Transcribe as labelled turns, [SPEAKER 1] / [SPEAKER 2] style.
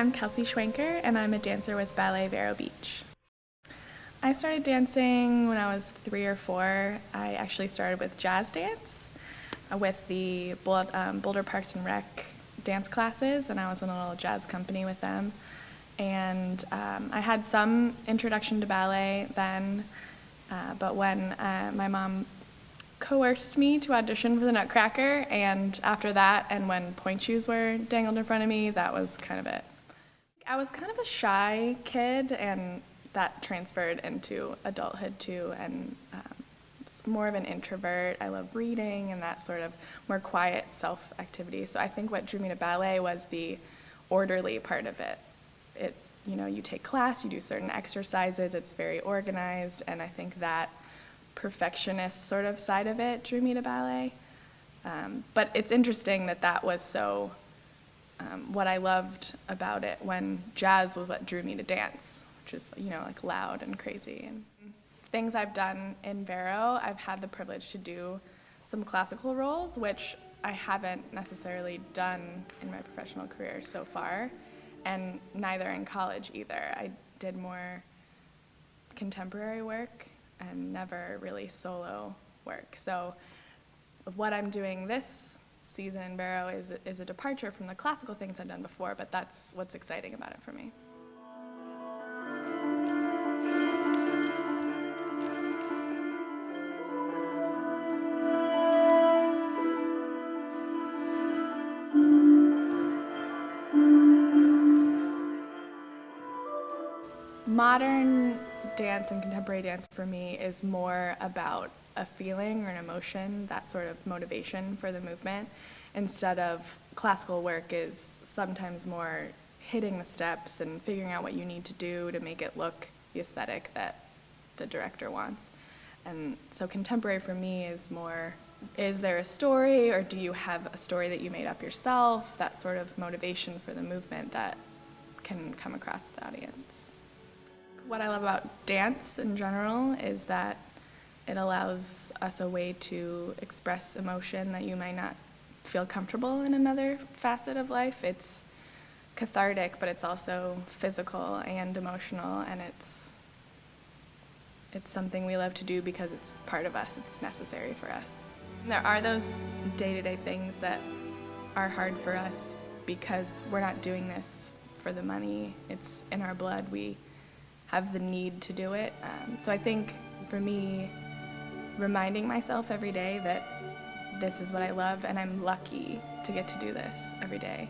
[SPEAKER 1] I'm Kelsey Schwenker, and I'm a dancer with Ballet Vero Beach. I started dancing when I was 3 or 4. I actually started with jazz dance with the Boulder Parks and Rec dance classes, and I was in a little jazz company with them. And I had some introduction to ballet then, but when my mom coerced me to audition for the Nutcracker, and after that, and when pointe shoes were dangled in front of me, that was kind of it. I was kind of a shy kid, and that transferred into adulthood too, and more of an introvert. I love reading and that sort of more quiet self-activity. So I think what drew me to ballet was the orderly part of it. You take class, you do certain exercises, it's very organized, and I think that perfectionist sort of side of it drew me to ballet. But it's interesting that was so what I loved about it, when jazz was what drew me to dance, which is, like loud and crazy. And things I've done in Vero, I've had the privilege to do some classical roles, which I haven't necessarily done in my professional career so far, and neither in college either. I did more contemporary work and never really solo work. So what I'm doing this season in Vero is a departure from the classical things I've done before, but that's what's exciting about it for me. Modern dance and contemporary dance for me is more about a feeling or an emotion, that sort of motivation for the movement, instead of classical work is sometimes more hitting the steps and figuring out what you need to do to make it look the aesthetic that the director wants. And so contemporary for me is more, is there a story, or do you have a story that you made up yourself, that sort of motivation for the movement that can come across the audience. What I love about dance in general is that it allows us a way to express emotion that you might not feel comfortable in another facet of life. It's cathartic, but it's also physical and emotional, and it's something we love to do because it's part of us, it's necessary for us. There are those day-to-day things that are hard for us because we're not doing this for the money. It's in our blood. We have the need to do it. So I think for me, reminding myself every day that this is what I love and I'm lucky to get to do this every day